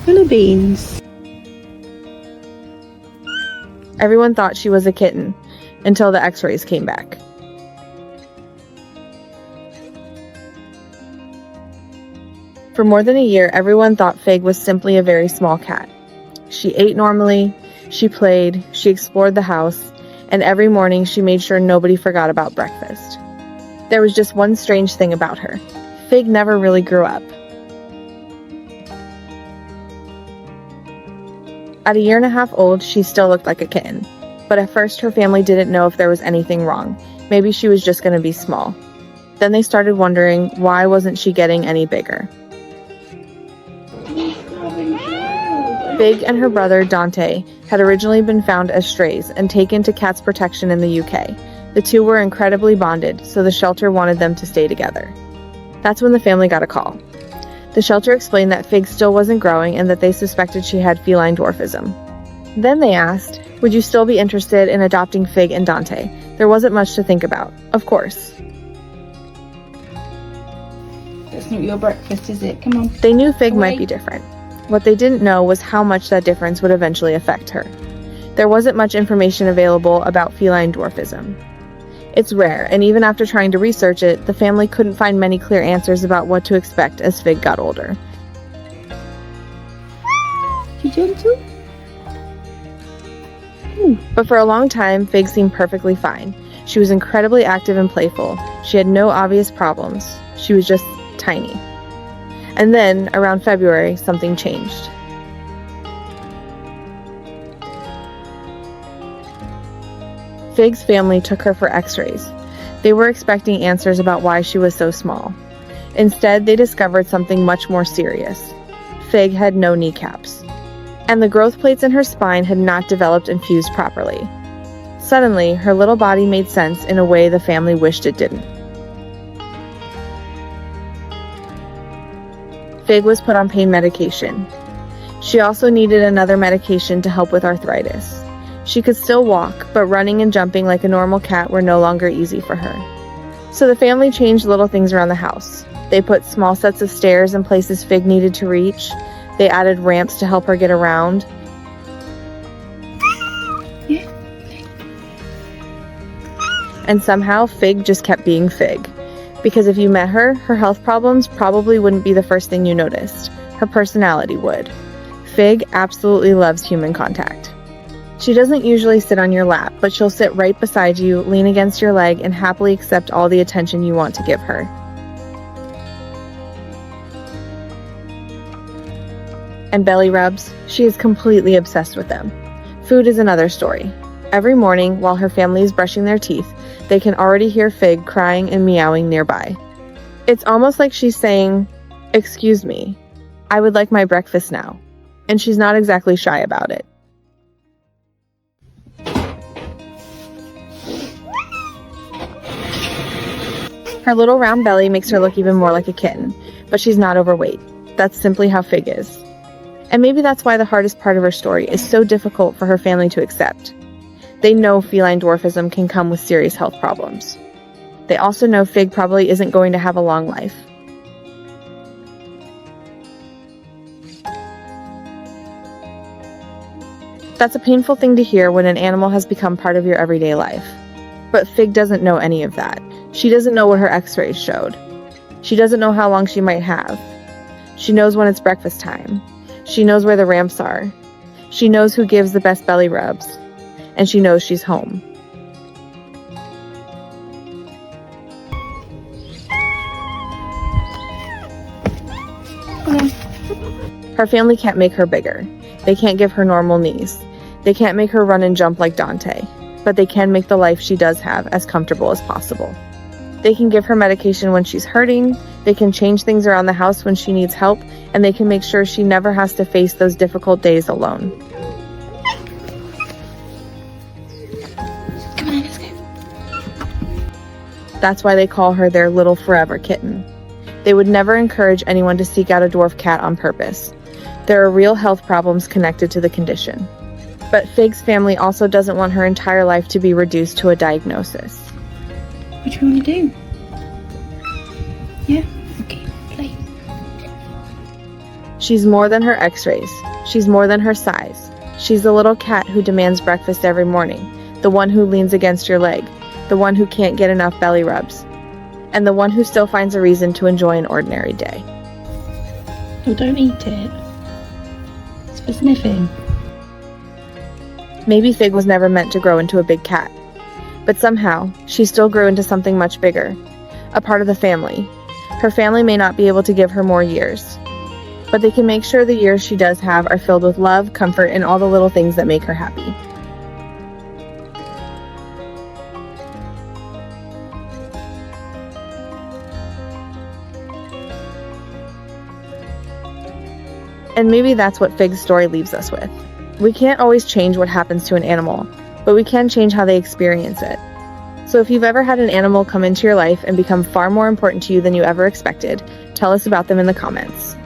Full of beans. Everyone thought she was a kitten until the x-rays came back. For more than a year, everyone thought Fig was simply a very small cat. She ate normally, she played, she explored the house, and every morning she made sure nobody forgot about breakfast. There was just one strange thing about her. Fig never really grew up. At a year and a half old, she still looked like a kitten, but at first her family didn't know if there was anything wrong. Maybe she was just going to be small. Then they started wondering why wasn't she getting any bigger. Fig and her brother Dante had originally been found as strays and taken to Cats Protection in the UK. The two were incredibly bonded, so the shelter wanted them to stay together. That's when the family got a call. The shelter explained that Fig still wasn't growing and that they suspected she had feline dwarfism. Then they asked, would you still be interested in adopting Fig and Dante? There wasn't much to think about, of course. That's not your breakfast, is it? Come on. They knew Fig might be different. What they didn't know was how much that difference would eventually affect her. There wasn't much information available about feline dwarfism. It's rare, and even after trying to research it, the family couldn't find many clear answers about what to expect as Fig got older. You gentle? But for a long time, Fig seemed perfectly fine. She was incredibly active and playful. She had no obvious problems. She was just tiny. And then, around February, something changed. Fig's family took her for x-rays. They were expecting answers about why she was so small. Instead, they discovered something much more serious. Fig had no kneecaps, and the growth plates in her spine had not developed and fused properly. Suddenly, her little body made sense in a way the family wished it didn't. Fig was put on pain medication. She also needed another medication to help with arthritis. She could still walk, but running and jumping like a normal cat were no longer easy for her. So the family changed little things around the house. They put small sets of stairs in places Fig needed to reach. They added ramps to help her get around. And somehow Fig just kept being Fig. Because if you met her, her health problems probably wouldn't be the first thing you noticed. Her personality would. Fig absolutely loves human contact. She doesn't usually sit on your lap, but she'll sit right beside you, lean against your leg, and happily accept all the attention you want to give her. And belly rubs, she is completely obsessed with them. Food is another story. Every morning, while her family is brushing their teeth, they can already hear Fig crying and meowing nearby. It's almost like she's saying, "Excuse me, I would like my breakfast now." And she's not exactly shy about it. Her little round belly makes her look even more like a kitten, but she's not overweight. That's simply how Fig is. And maybe that's why the hardest part of her story is so difficult for her family to accept. They know feline dwarfism can come with serious health problems. They also know Fig probably isn't going to have a long life. That's a painful thing to hear when an animal has become part of your everyday life. But Fig doesn't know any of that. She doesn't know what her x-rays showed. She doesn't know how long she might have. She knows when it's breakfast time. She knows where the ramps are. She knows who gives the best belly rubs. And she knows she's home. Her family can't make her bigger. They can't give her normal knees. They can't make her run and jump like Dante. But they can make the life she does have as comfortable as possible. They can give her medication when she's hurting, they can change things around the house when she needs help, and they can make sure she never has to face those difficult days alone. Come on, let's go. That's why they call her their little forever kitten. They would never encourage anyone to seek out a dwarf cat on purpose. There are real health problems connected to the condition. But Fig's family also doesn't want her entire life to be reduced to a diagnosis. What do you want to do? Yeah? Okay, play. She's more than her x-rays. She's more than her size. She's the little cat who demands breakfast every morning, the one who leans against your leg, the one who can't get enough belly rubs, and the one who still finds a reason to enjoy an ordinary day. Oh, don't eat it. It's for sniffing. Maybe Fig was never meant to grow into a big cat, but somehow she still grew into something much bigger, a part of the family. Her family may not be able to give her more years, but they can make sure the years she does have are filled with love, comfort, and all the little things that make her happy. And maybe that's what Fig's story leaves us with. We can't always change what happens to an animal, but we can change how they experience it. So if you've ever had an animal come into your life and become far more important to you than you ever expected, tell us about them in the comments.